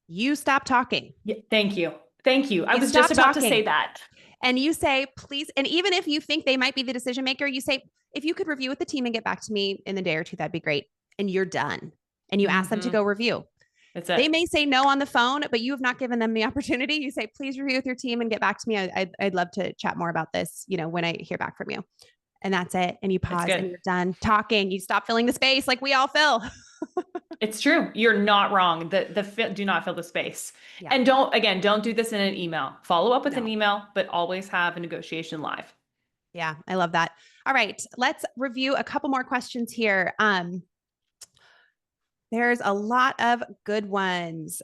you stop talking. Yeah, thank you. Thank you. I was just about to say that. And you say, please. And even if you think they might be the decision maker, you say, if you could review with the team and get back to me in a day or two, that'd be great. And you're done. And you ask them to go review. That's it. They may say no on the phone, but you have not given them the opportunity. You say, please review with your team and get back to me. I'd love to chat more about this, when I hear back from you. And that's it. And you pause and you're done talking. You stop filling the space like we all fill. It's true. You're not wrong. Do not fill the space. Yeah. And don't do this in an email. Follow up with an email, but always have a negotiation live. Yeah, I love that. All right, let's review a couple more questions here. There's a lot of good ones.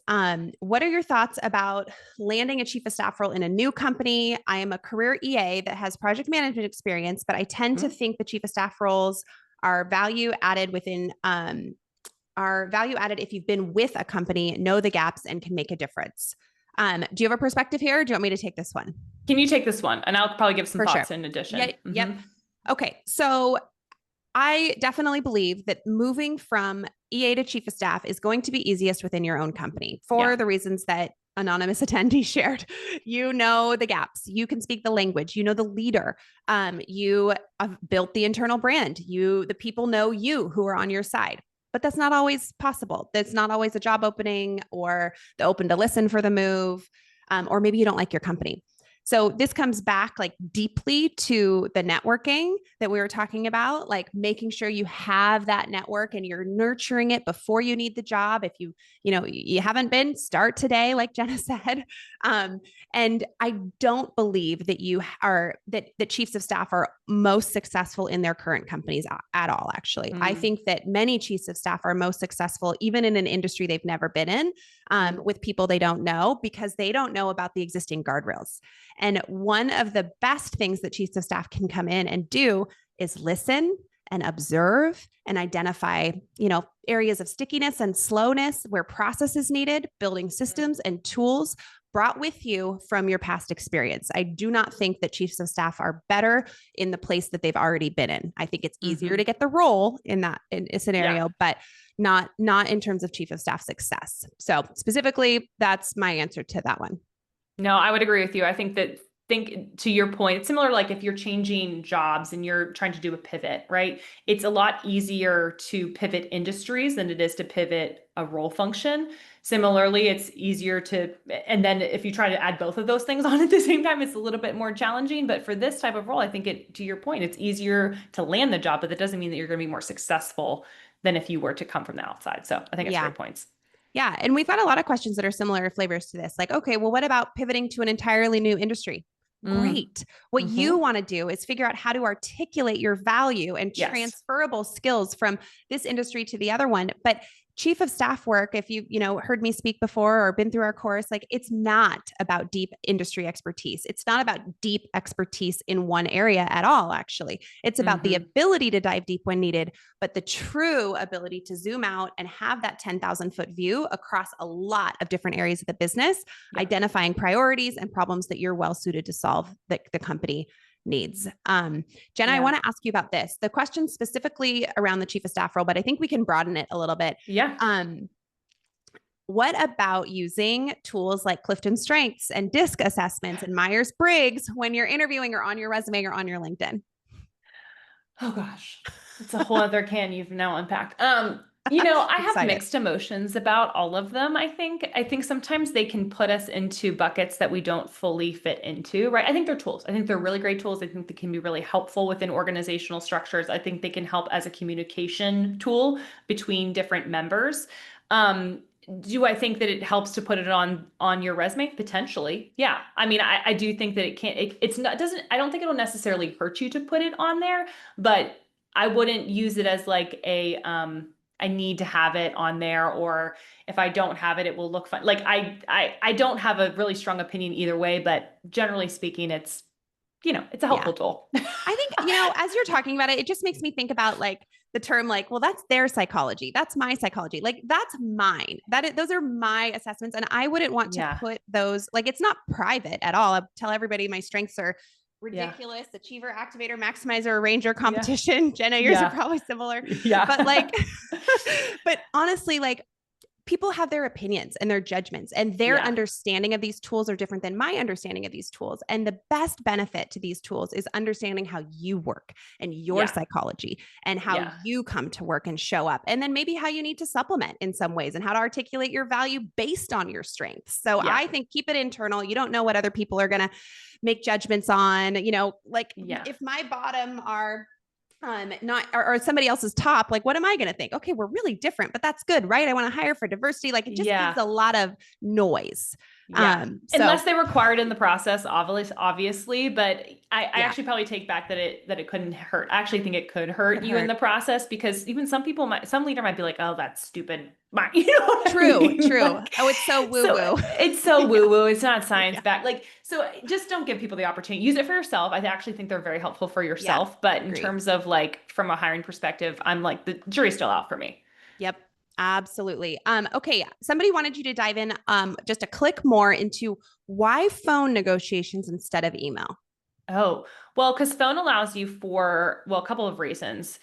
What are your thoughts about landing a chief of staff role in a new company? I am a career EA that has project management experience, but I tend to think the chief of staff roles are value added if you've been with a company, know the gaps, and can make a difference. Do you have a perspective here? Or do you want me to take this one? Can you take this one? And I'll probably give some thoughts in addition. Yep. Okay. So I definitely believe that moving from EA to chief of staff is going to be easiest within your own company for the reasons that anonymous attendee shared. You know the gaps. You can speak the language. You know the leader. You have built the internal brand. The people know you who are on your side. But that's not always possible. That's not always a job opening or the open to listen for the move, or maybe you don't like your company. So this comes back like deeply to the networking that we were talking about, like making sure you have that network and you're nurturing it before you need the job. If you haven't been, start today, like Jena said. And I don't believe that that chiefs of staff are most successful in their current companies at all. Actually, I think that many chiefs of staff are most successful even in an industry they've never been in, with people they don't know, because they don't know about the existing guardrails. And one of the best things that chiefs of staff can come in and do is listen and observe and identify, areas of stickiness and slowness where process is needed, building systems and tools brought with you from your past experience. I do not think that chiefs of staff are better in the place that they've already been in. I think it's easier to get the role in a scenario, but not in terms of chief of staff success. So specifically, that's my answer to that one. No, I would agree with you. I think to your point, it's similar, like if you're changing jobs and you're trying to do a pivot, right? It's a lot easier to pivot industries than it is to pivot a role function. Similarly, it's easier and then if you try to add both of those things on at the same time, it's a little bit more challenging. But for this type of role, I think to your point, it's easier to land the job, but that doesn't mean that you're going to be more successful than if you were to come from the outside. So I think it's great points. Yeah. And we've got a lot of questions that are similar flavors to this. Like, okay, well, what about pivoting to an entirely new industry? Great. What you want to do is figure out how to articulate your value and transferable skills from this industry to the other one. But chief of staff work, if heard me speak before or been through our course, like it's not about deep industry expertise. It's not about deep expertise in one area at all, actually. It's about the ability to dive deep when needed, but the true ability to zoom out and have that 10,000-foot view across a lot of different areas of the business, identifying priorities and problems that you're well suited to solve that the company needs. Jena, I want to ask you about this. The question specifically around the chief of staff role, but I think we can broaden it a little bit. What about using tools like Clifton Strengths and DISC assessments and Myers-Briggs when you're interviewing or on your resume or on your LinkedIn? Oh gosh, it's a whole other can you've now unpacked. I have mixed emotions about all of them. I think sometimes they can put us into buckets that we don't fully fit into, right? I think they're tools. I think they're really great tools. I think they can be really helpful within organizational structures. I think they can help as a communication tool between different members. Do I think that it helps to put it on your resume? Potentially. Yeah. I mean, I do think that I don't think it'll necessarily hurt you to put it on there, but I wouldn't use it as like I need to have it on there, or if I don't have it, it will look fun. Like I don't have a really strong opinion either way, but generally speaking, it's a helpful tool. I think, as you're talking about it, it just makes me think about like the term, like, well, that's their psychology. That's my psychology. Like that's mine. Those are my assessments. And I wouldn't want to put those, like, it's not private at all. I tell everybody my strengths are ridiculous, achiever, activator, maximizer, arranger, competition. Jena, yours are probably similar. But like, but honestly, like people have their opinions and their judgments, and their understanding of these tools are different than my understanding of these tools. And the best benefit to these tools is understanding how you work and your psychology and how you come to work and show up. And then maybe how you need to supplement in some ways and how to articulate your value based on your strengths. So I think keep it internal. You don't know what other people are going to make judgments on, if my bottom are or somebody else's top, like, what am I going to think? Okay, we're really different, but that's good, right? I want to hire for diversity. Like it just gives a lot of noise. Unless they require it in the process, obviously, but I actually probably take back that it couldn't hurt. I actually think it could hurt you in the process, because even some leader might be like, oh, that's stupid. True. Like, oh, it's so woo-woo. It's so woo-woo. It's not science backed. Like, so just don't give people the opportunity. Use it for yourself. I actually think they're very helpful for yourself. But in terms of like, from a hiring perspective, I'm like, the jury's still out for me. Yep. Absolutely. Okay. Somebody wanted you to dive in just a click more into why phone negotiations instead of email. Oh, well, because phone allows you for, a couple of reasons.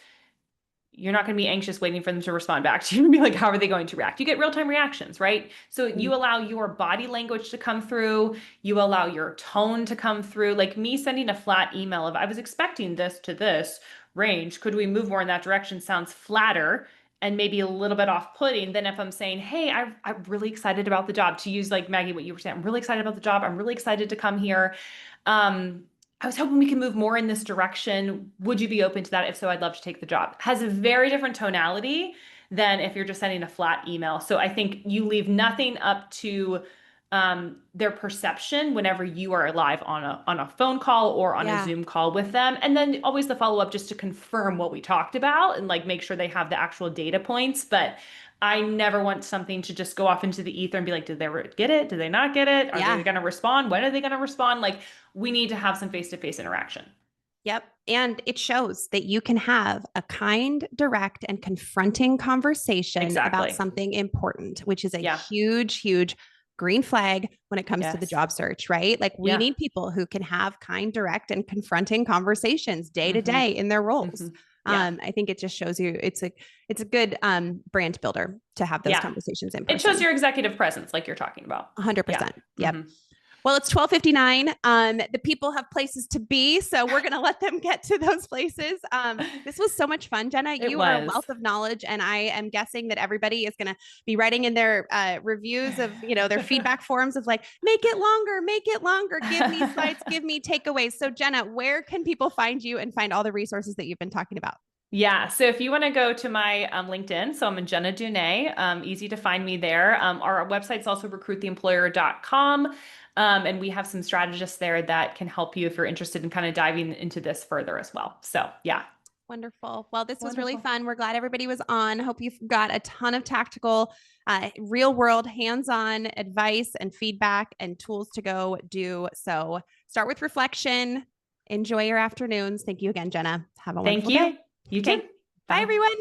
You're not going to be anxious waiting for them to respond back to you and be like, how are they going to react? You get real-time reactions, right? So you allow your body language to come through. You allow your tone to come through. Like me sending a flat email of, I was expecting this to this range. Could we move more in that direction? Sounds flatter and maybe a little bit off-putting than if I'm saying, hey, I'm really excited about the job. To use like Maggie, what you were saying, I'm really excited about the job. I'm really excited to come here. I was hoping we can move more in this direction. Would you be open to that? If so, I'd love to take the job. Has a very different tonality than if you're just sending a flat email. So I think you leave nothing up to their perception whenever you are live on a phone call or on a Zoom call with them. And then always the follow-up just to confirm what we talked about and like make sure they have the actual data points. But I never want something to just go off into the ether and be like, did they get it? Did they not get it? Are they going to respond? When are they going to respond? Like we need to have some face-to-face interaction. Yep. And it shows that you can have a kind, direct, and confronting conversation about something important, which is a huge, huge green flag when it comes to the job search, right? Like we need people who can have kind, direct, and confronting conversations day to day in their roles. I think it just shows you it's a good brand builder to have those conversations in person. It shows your executive presence, like you're talking about. 100%. Yep. Well, it's 12:59. The people have places to be, so we're going to let them get to those places. This was so much fun, Jena. You are a wealth of knowledge, and I am guessing that everybody is going to be writing in their reviews of, their feedback forms of like, make it longer, give me slides, give me takeaways. So Jena, where can people find you and find all the resources that you've been talking about? Yeah. So if you want to go to my LinkedIn, so I'm in Jena Dunay, easy to find me there. Our website's also recruittheemployer.com. And we have some strategists there that can help you if you're interested in kind of diving into this further as well. So yeah. Wonderful. Well, this was really Wonderful. fun. We're glad everybody was on. Hope you've got a ton of tactical, real world, hands-on advice and feedback and tools to go do. So start with reflection. Enjoy your afternoons. Thank you again, Jena. Have a wonderful day. You Okay. too. Bye, everyone.